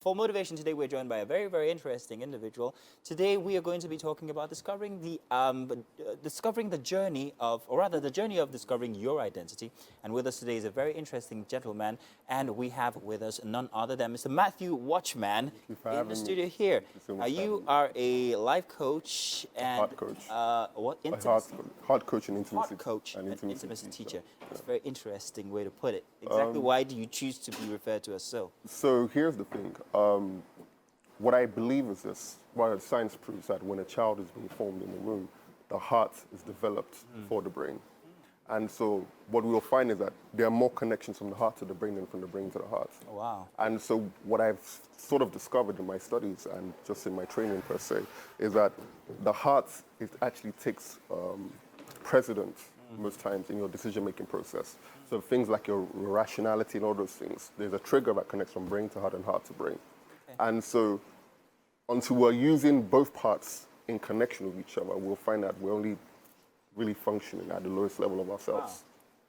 For motivation today, we're joined by a very, very interesting individual. Today, we are going to be talking about discovering the journey of, or rather, the journey of discovering your identity. And with us today is a very interesting gentleman, and we have with us none other than Mr. Matthew Watchman in the studio here. Thank you so much for You having me. are a life coach and Heart coach. what A intimacy? heart coach and intimacy. Heart coach and and intimacy, intimacy teacher. Yeah. It's a very interesting way to put it. Exactly why do you choose to be referred to as so? So here's the thing. What I believe is this. Well, science proves that when a child is being formed in the womb, the heart is developed for the brain. And so what we will find is that there are more connections from the heart to the brain than from the brain to the heart. Oh, wow. And so what I've sort of discovered in my studies and just in my training per se is that the heart, it actually takes precedence most times in your decision-making process. So things like your rationality and all those things, there's a trigger that connects from brain to heart and heart to brain. Okay. And so until we're using both parts in connection with each other, we'll find that we're only really functioning at the lowest level of ourselves.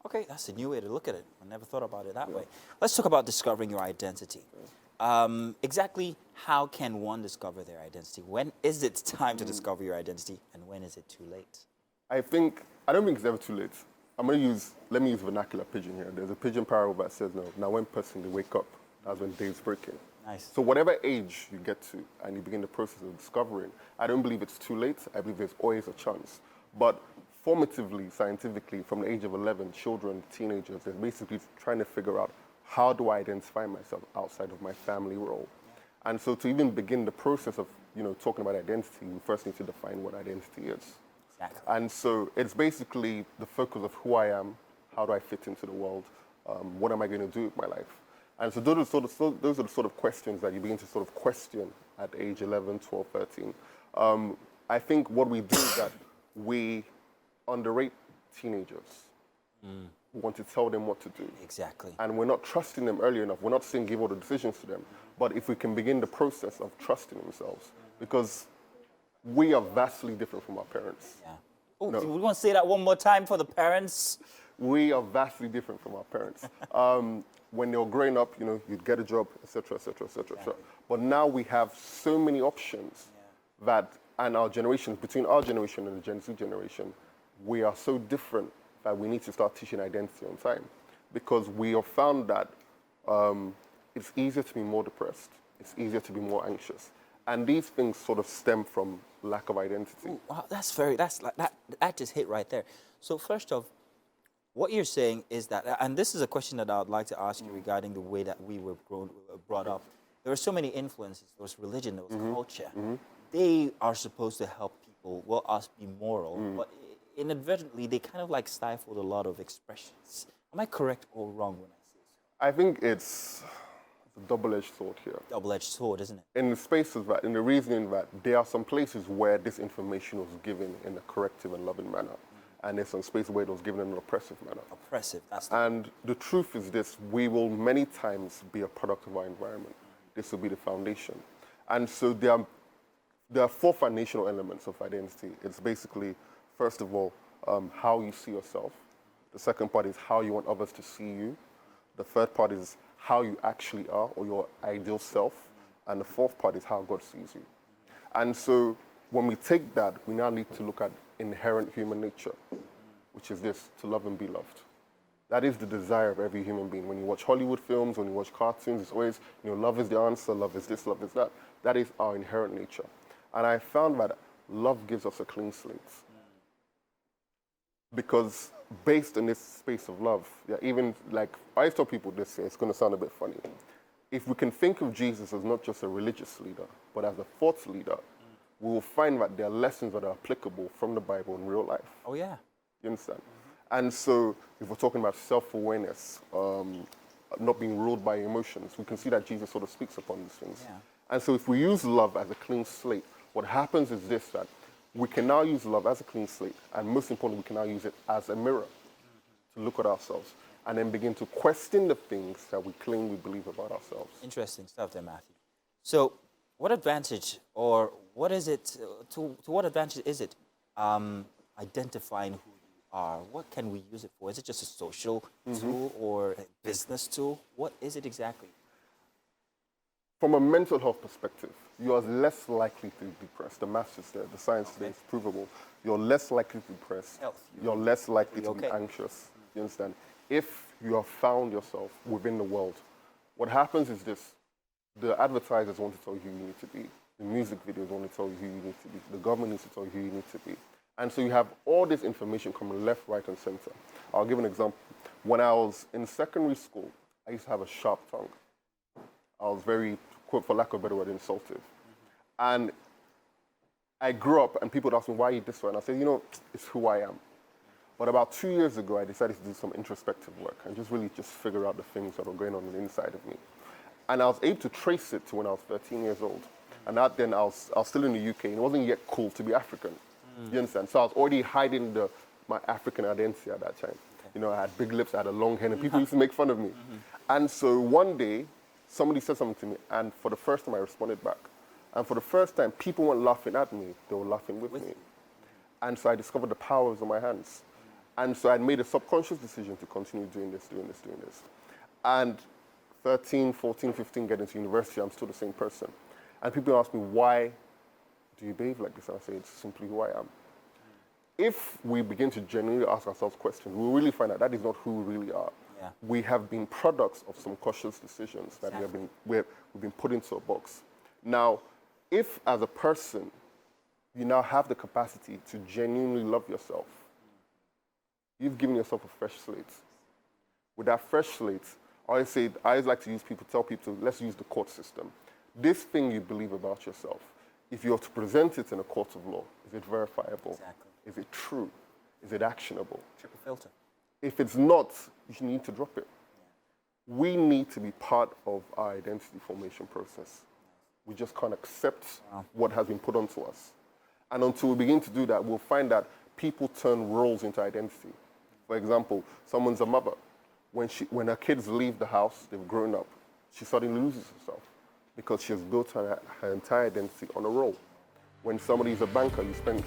Wow. Okay, that's a new way to look at it. I never thought about it that way. Let's talk about discovering your identity. Exactly how can one discover their identity? When is it time to discover your identity, and when is it too late? I don't think it's ever too late. Let me use vernacular pigeon here. There's a pigeon parable that says, no, now when person they wake up, that's when day is breaking. Nice. So whatever age you get to and you begin the process of discovering, I don't believe it's too late. I believe there's always a chance. But formatively, scientifically, from the age of 11, children, teenagers, they're basically trying to figure out how do I identify myself outside of my family role. And so to even begin the process of talking about identity, we first need to define what identity is. Exactly. And so it's basically the focus of who I am, how do I fit into the world, what am I going to do with my life. And so those are the sort of questions that you begin to sort of question at age 11, 12, 13. I think what we do is that we underrate teenagers. We want to tell them what to do. Exactly. And we're not trusting them early enough. We're not saying give all the decisions to them. But if we can begin the process of trusting themselves, because we are vastly different from our parents. Yeah. Oh, No. we want to say that one more time for the parents. We are vastly different from our parents. When they were growing up, you'd get a job, etc., etc., etc., etc. But now we have so many options and our generations, between our generation and the Gen Z generation, we are so different that we need to start teaching identity on time. Because we have found that it's easier to be more depressed. It's easier to be more anxious. And these things sort of stem from lack of identity. Ooh, wow, that just hit right there. So first off, what you're saying is that, and this is a question that I would like to ask you regarding the way that we were brought up. There are so many influences. There was religion, there was culture. They are supposed to help people, us be moral, but inadvertently they kind of like stifled a lot of expressions. Am I correct or wrong when I say so? I think it's a double-edged sword here. Double-edged sword, isn't it? In the spaces that, in the reasoning that there are some places where this information was given in a corrective and loving manner. And there's some spaces where it was given in an oppressive manner. Oppressive, that's And the truth is this, we will many times be a product of our environment. This will be the foundation. And so there are four foundational elements of identity. It's basically, first of all, how you see yourself. The second part is how you want others to see you. The third part is how you actually are, or your ideal self. And the fourth part is how God sees you. And so when we take that, we now need to look at inherent human nature, which is this, to love and be loved. That is the desire of every human being. When you watch Hollywood films, when you watch cartoons, it's always, love is the answer, love is this, love is that. That is our inherent nature. And I found that love gives us a clean slate. Because based on this space of love, even like, I always tell people this, it's going to sound a bit funny. If we can think of Jesus as not just a religious leader, but as a thought leader, we will find that there are lessons that are applicable from the Bible in real life. Oh, yeah. You understand? And so if we're talking about self-awareness, not being ruled by emotions, we can see that Jesus sort of speaks upon these things. Yeah. And so if we use love as a clean slate, what happens is this, that we can now use love as a clean slate, and most importantly, we can now use it as a mirror to look at ourselves and then begin to question the things that we claim we believe about ourselves. Interesting stuff there, Matthew. So what advantage, or what is it, to what advantage is it identifying who you are? What can we use it for? Is it just a social tool or a business tool? What is it exactly? from a mental health perspective, you are less likely to be depressed. The maths is there, the science today is provable. You're less likely to be depressed. Health. You're less likely to Okay. be anxious. You understand? If you have found yourself within the world, what happens is this. The advertisers want to tell you who you need to be. The music videos want to tell you who you need to be. The government needs to tell you who you need to be. And so you have all this information coming left, right, and center. I'll give an example. When I was in secondary school, I used to have a sharp tongue. I was very, for lack of a better word, insultive. And I grew up and people would ask me, why are you this way? And I said, it's who I am. But about 2 years ago, I decided to do some introspective work and just really figure out the things that were going on inside of me. And I was able to trace it to when I was 13 years old. And then I was still in the UK, and it wasn't yet cool to be African. You understand? So I was already hiding my African identity at that time. Okay. I had big lips, I had a long hair, and people used to make fun of me. And so one day, somebody said something to me, and for the first time, I responded back. And for the first time, people weren't laughing at me, they were laughing with me. And so I discovered the powers of my hands. And so I made a subconscious decision to continue doing this. And 13, 14, 15, getting to university, I'm still the same person. And people ask me, why do you behave like this? And I say, it's simply who I am. If we begin to genuinely ask ourselves questions, we'll really find out that is not who we really are. Yeah. We have been products of some cautious decisions that we've been put into a box. Now, if as a person, you now have the capacity to genuinely love yourself, you've given yourself a fresh slate. With that fresh slate, I always like to tell people, let's use the court system. This thing you believe about yourself, if you are to present it in a court of law, is it verifiable? Exactly. Is it true? Is it actionable? Triple filter. If it's not, you need to drop it. Yeah. We need to be part of our identity formation process. We just can't accept what has been put onto us. And until we begin to do that, we'll find that people turn roles into identity. For example, someone's a mother. When her kids leave the house, they've grown up, she suddenly loses herself because she has built her entire identity on a role. When somebody's a banker, you spend...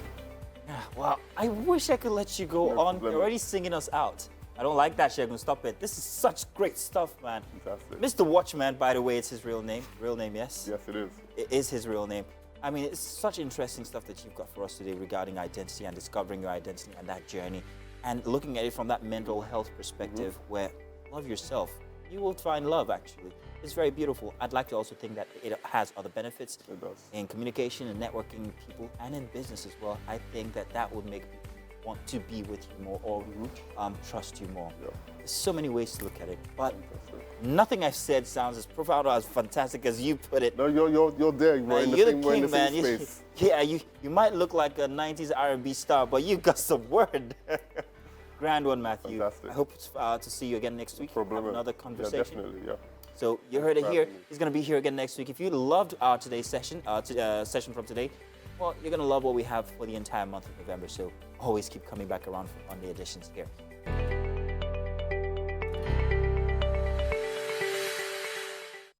Wow, I wish I could let you go on. You're already singing us out. I don't like that, Shegun. Stop it. This is such great stuff, man. Fantastic. Mr. Watchman, by the way, it's his real name. Real name, yes? Yes, it is. It is his real name. I mean, it's such interesting stuff that you've got for us today regarding identity and discovering your identity and that journey. And looking at it from that mental health perspective where love yourself, you will find love, actually. It's very beautiful. I'd like to also think that it has other benefits. It does. In communication and networking with people and in business as well. I think that would make people want to be with you more or trust you more. Yeah. There's so many ways to look at it, but nothing I've said sounds as profound or as fantastic as you put it. No, you're there. You're the king, man. You might look like a 90s R&B star, but you got some word. Grand one, Matthew. Fantastic. I hope to see you again next week. No problem. Have another conversation. Yeah, definitely, yeah. So you heard it here. He's going to be here again next week. If you loved our today's session, session from today, well, you're going to love what we have for the entire month of November. So always keep coming back around for Monday editions here.